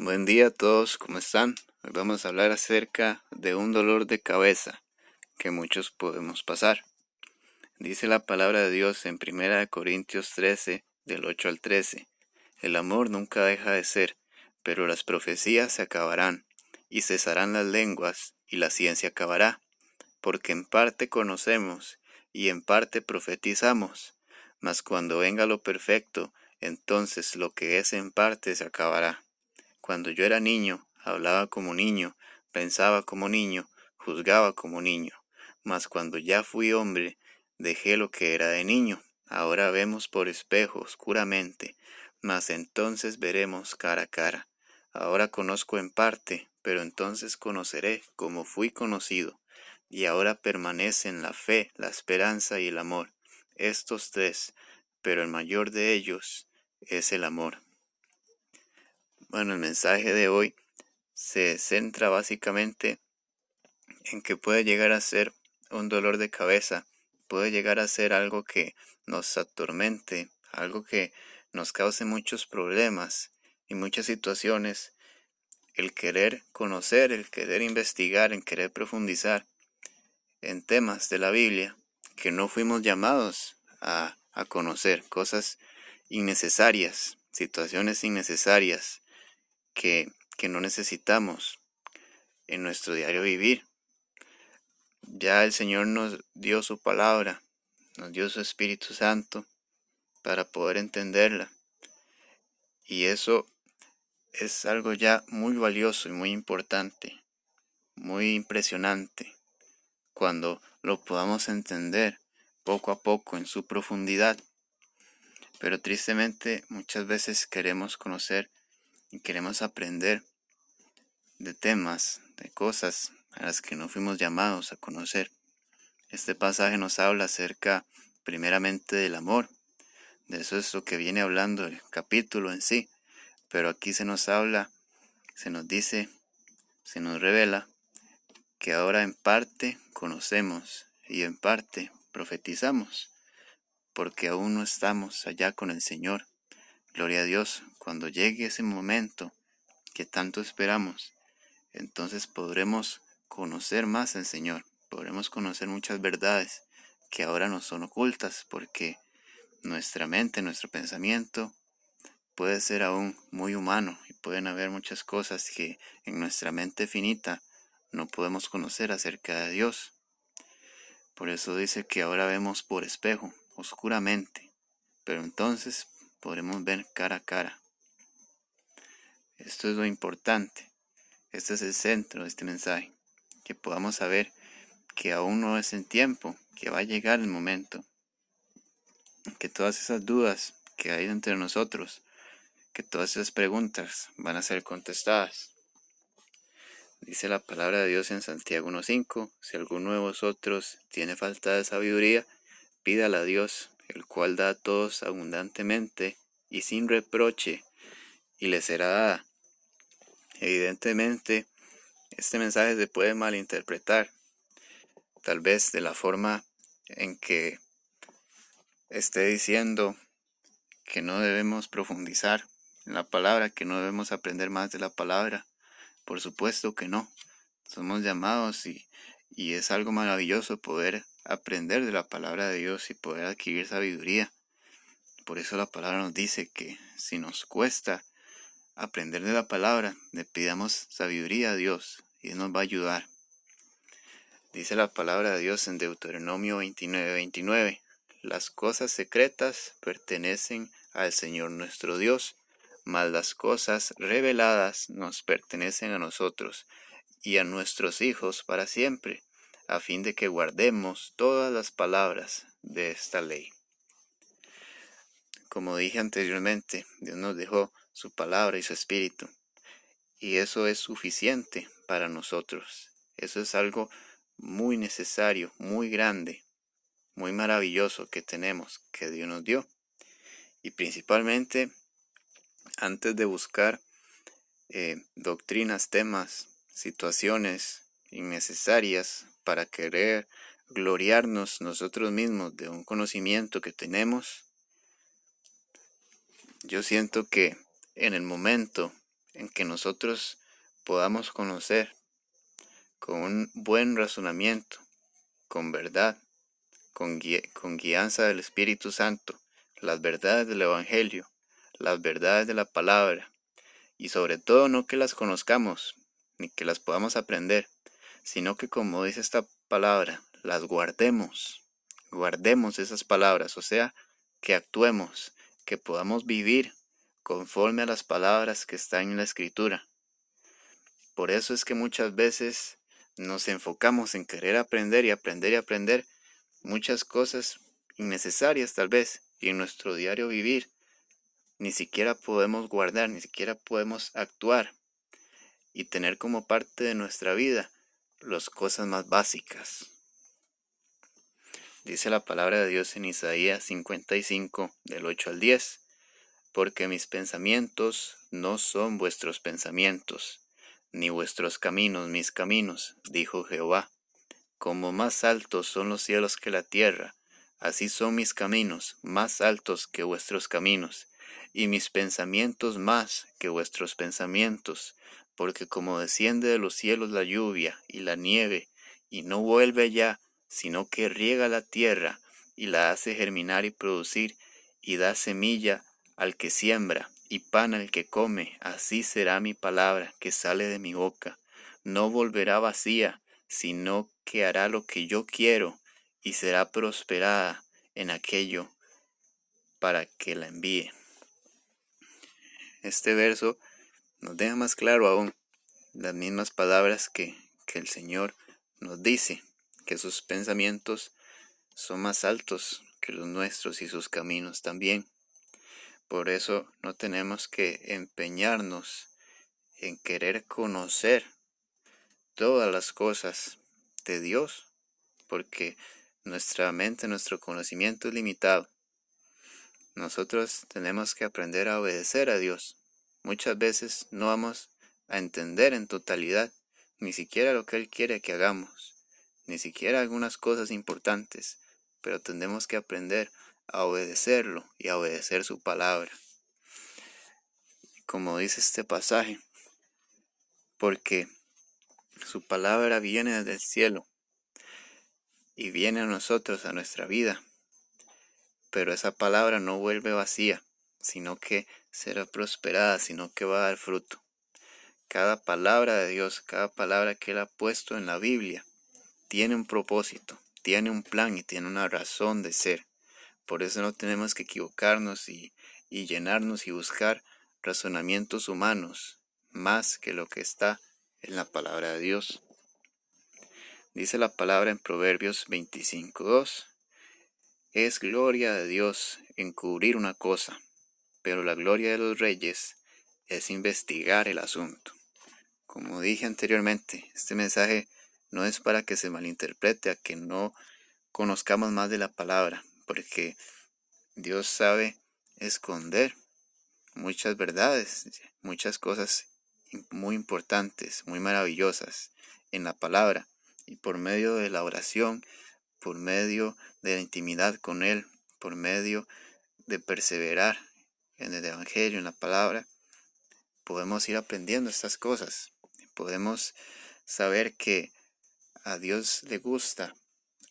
Buen día a todos, ¿cómo están? Hoy vamos a hablar acerca de un dolor de cabeza que muchos podemos pasar. Dice la palabra de Dios en 1 Corintios 13, del 8 al 13. El amor nunca deja de ser, pero las profecías se acabarán, y cesarán las lenguas, y la ciencia acabará, porque en parte conocemos, y en parte profetizamos. Mas cuando venga lo perfecto, entonces lo que es en parte se acabará. Cuando yo era niño, hablaba como niño, pensaba como niño, juzgaba como niño. Mas cuando ya fui hombre, dejé lo que era de niño. Ahora vemos por espejo oscuramente, mas entonces veremos cara a cara. Ahora conozco en parte, pero entonces conoceré como fui conocido. Y ahora permanecen la fe, la esperanza y el amor, estos tres, pero el mayor de ellos es el amor. Bueno, el mensaje de hoy se centra básicamente en que puede llegar a ser un dolor de cabeza, puede llegar a ser algo que nos atormente, algo que nos cause muchos problemas y muchas situaciones, el querer conocer, el querer investigar, el querer profundizar en temas de la Biblia que no fuimos llamados a conocer, cosas innecesarias, situaciones innecesarias que no necesitamos en nuestro diario vivir. Ya el Señor nos dio su palabra, nos dio su Espíritu Santo para poder entenderla. Y eso es algo ya muy valioso y muy importante, muy impresionante, cuando lo podamos entender poco a poco en su profundidad. Pero tristemente muchas veces queremos conocer y queremos aprender de temas, de cosas a las que no fuimos llamados a conocer. Este pasaje nos habla acerca primeramente del amor. De eso es lo que viene hablando el capítulo en sí. Pero aquí se nos habla, se nos dice, se nos revela que ahora en parte conocemos y en parte profetizamos, porque aún no estamos allá con el Señor. Gloria a Dios, cuando llegue ese momento que tanto esperamos, entonces podremos conocer más al Señor, podremos conocer muchas verdades que ahora nos son ocultas, porque nuestra mente, nuestro pensamiento puede ser aún muy humano y pueden haber muchas cosas que en nuestra mente finita no podemos conocer acerca de Dios. Por eso dice que ahora vemos por espejo, oscuramente, pero entonces podremos ver cara a cara. Esto es lo importante. Este es el centro de este mensaje, que podamos saber que aún no es el tiempo, que va a llegar el momento, que todas esas dudas que hay entre nosotros, que todas esas preguntas van a ser contestadas. Dice la palabra de Dios en Santiago 1:5, si alguno de vosotros tiene falta de sabiduría, pídala a Dios, el cual da a todos abundantemente y sin reproche, y le será dada. Evidentemente, este mensaje se puede malinterpretar, tal vez de la forma en que esté diciendo que no debemos profundizar en la palabra, que no debemos aprender más de la palabra. Por supuesto que no. Somos llamados y es algo maravilloso poder aprender de la palabra de Dios y poder adquirir sabiduría. Por eso la palabra nos dice que si nos cuesta aprender de la palabra, le pidamos sabiduría a Dios y Él nos va a ayudar. Dice la palabra de Dios en Deuteronomio 29:29, las cosas secretas pertenecen al Señor nuestro Dios, mas las cosas reveladas nos pertenecen a nosotros y a nuestros hijos para siempre, a fin de que guardemos todas las palabras de esta ley. Como dije anteriormente, Dios nos dejó su palabra y su espíritu, y eso es suficiente para nosotros. Eso es algo muy necesario, muy grande, muy maravilloso que tenemos, que Dios nos dio. Y principalmente, antes de buscar doctrinas, temas, situaciones innecesarias para querer gloriarnos nosotros mismos de un conocimiento que tenemos, yo siento que en el momento en que nosotros podamos conocer con un buen razonamiento, con verdad, con guianza del Espíritu Santo, las verdades del Evangelio, las verdades de la palabra, y sobre todo no que las conozcamos, ni que las podamos aprender, sino que como dice esta palabra, las guardemos esas palabras, o sea, que actuemos, que podamos vivir conforme a las palabras que están en la Escritura. Por eso es que muchas veces nos enfocamos en querer aprender y aprender y aprender muchas cosas innecesarias tal vez, y en nuestro diario vivir ni siquiera podemos guardar, ni siquiera podemos actuar y tener como parte de nuestra vida las cosas más básicas. Dice la palabra de Dios en Isaías 55, del 8 al 10, porque mis pensamientos no son vuestros pensamientos, ni vuestros caminos mis caminos, dijo Jehová. Como más altos son los cielos que la tierra, así son mis caminos más altos que vuestros caminos, y mis pensamientos más que vuestros pensamientos, porque como desciende de los cielos la lluvia y la nieve, y no vuelve allá, sino que riega la tierra, y la hace germinar y producir, y da semilla al que siembra, y pan al que come, así será mi palabra que sale de mi boca. No volverá vacía, sino que hará lo que yo quiero, y será prosperada en aquello para que la envíe. Este verso nos deja más claro aún las mismas palabras que el Señor nos dice, que sus pensamientos son más altos que los nuestros y sus caminos también. Por eso no tenemos que empeñarnos en querer conocer todas las cosas de Dios, porque nuestra mente, nuestro conocimiento es limitado. Nosotros tenemos que aprender a obedecer a Dios. Muchas veces no vamos a entender en totalidad ni siquiera lo que Él quiere que hagamos, ni siquiera algunas cosas importantes, pero tenemos que aprender a obedecerlo y a obedecer su palabra. Como dice este pasaje, porque su palabra viene desde el cielo y viene a nosotros, a nuestra vida, pero esa palabra no vuelve vacía, sino que será prosperada, sino que va a dar fruto. Cada palabra de Dios, cada palabra que Él ha puesto en la Biblia, tiene un propósito, tiene un plan y tiene una razón de ser. Por eso no tenemos que equivocarnos y llenarnos y buscar razonamientos humanos, más que lo que está en la palabra de Dios. Dice la palabra en Proverbios 25:2. Es gloria de Dios encubrir una cosa, pero la gloria de los reyes es investigar el asunto. Como dije anteriormente, este mensaje no es para que se malinterprete, a que no conozcamos más de la palabra, porque Dios sabe esconder muchas verdades, muchas cosas muy importantes, muy maravillosas en la palabra, y por medio de la oración, por medio de la intimidad con Él, por medio de perseverar en el Evangelio, en la palabra, podemos ir aprendiendo estas cosas. Podemos saber que a Dios le gusta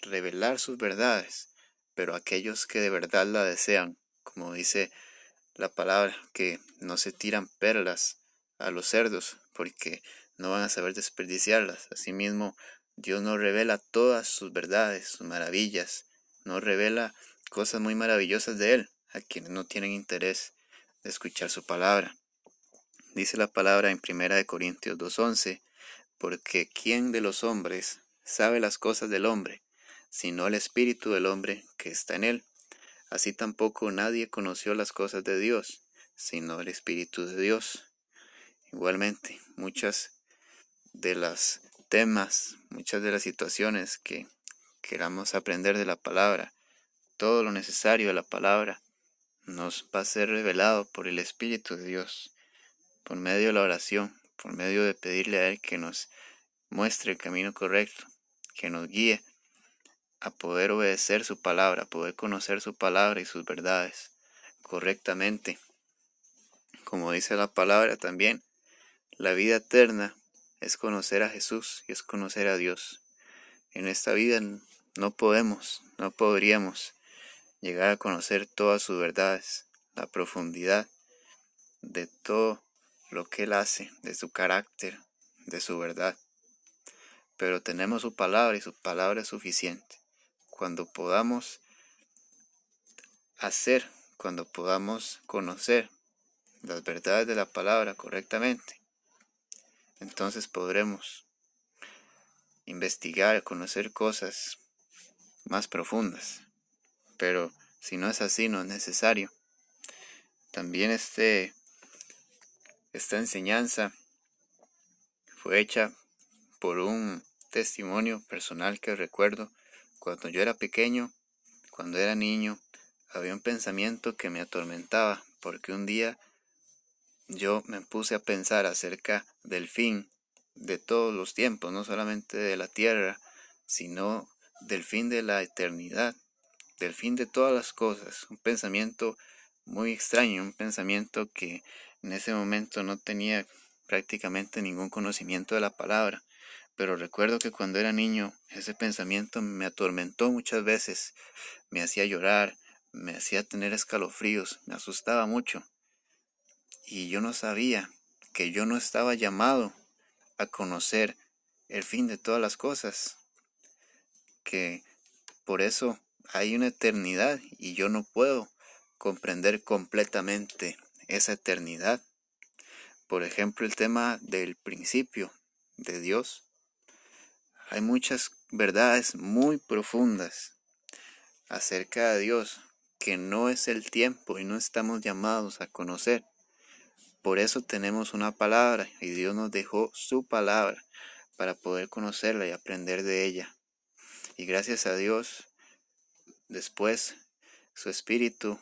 revelar sus verdades, pero aquellos que de verdad la desean, como dice la palabra, que no se tiran perlas a los cerdos, porque no van a saber desperdiciarlas. Asimismo, Dios nos revela todas sus verdades, sus maravillas, nos revela cosas muy maravillosas de Él, a quienes no tienen interés de escuchar su palabra. Dice la palabra en 1 Corintios 2:11, porque ¿quién de los hombres sabe las cosas del hombre, sino el espíritu del hombre que está en él? Así tampoco nadie conoció las cosas de Dios, sino el Espíritu de Dios. Igualmente, muchas de las temas, muchas de las situaciones que queramos aprender de la palabra, todo lo necesario de la palabra, nos va a ser revelado por el Espíritu de Dios, por medio de la oración, por medio de pedirle a Él que nos muestre el camino correcto, que nos guíe a poder obedecer su palabra, a poder conocer su palabra y sus verdades correctamente. Como dice la palabra también, La vida eterna es conocer a Jesús y es conocer a Dios. En esta vida no podríamos llegar a conocer todas sus verdades, la profundidad de todo lo que Él hace, de su carácter, de su verdad. Pero tenemos su palabra y su palabra es suficiente. Cuando podamos cuando podamos conocer las verdades de la palabra correctamente, entonces podremos investigar, conocer cosas más profundas. Pero si no es así, no es necesario. También esta enseñanza fue hecha por un testimonio personal que recuerdo. Cuando yo era pequeño, cuando era niño, había un pensamiento que me atormentaba, porque un día yo me puse a pensar acerca del fin de todos los tiempos, no solamente de la tierra, sino del fin de la eternidad, del fin de todas las cosas. Un pensamiento muy extraño, un pensamiento que en ese momento no tenía prácticamente ningún conocimiento de la palabra. Pero recuerdo que cuando era niño, ese pensamiento me atormentó muchas veces, me hacía llorar, me hacía tener escalofríos, me asustaba mucho. Y yo no sabía que yo no estaba llamado a conocer el fin de todas las cosas, que por eso hay una eternidad y yo no puedo comprender completamente esa eternidad. Por ejemplo, el tema del principio de Dios. Hay muchas verdades muy profundas acerca de Dios que no es el tiempo y no estamos llamados a conocer. Por eso tenemos una palabra y Dios nos dejó su palabra para poder conocerla y aprender de ella. Y gracias a Dios, después su Espíritu,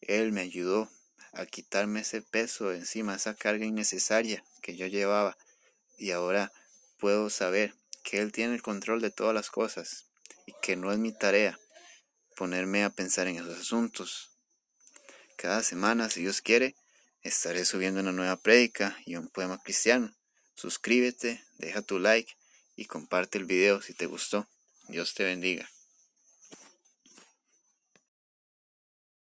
Él me ayudó a quitarme ese peso de encima, esa carga innecesaria que yo llevaba. Y ahora puedo saber que Él tiene el control de todas las cosas y que no es mi tarea ponerme a pensar en esos asuntos. Cada semana, si Dios quiere, estaré subiendo una nueva prédica y un poema cristiano. Suscríbete, deja tu like y comparte el video si te gustó. Dios te bendiga.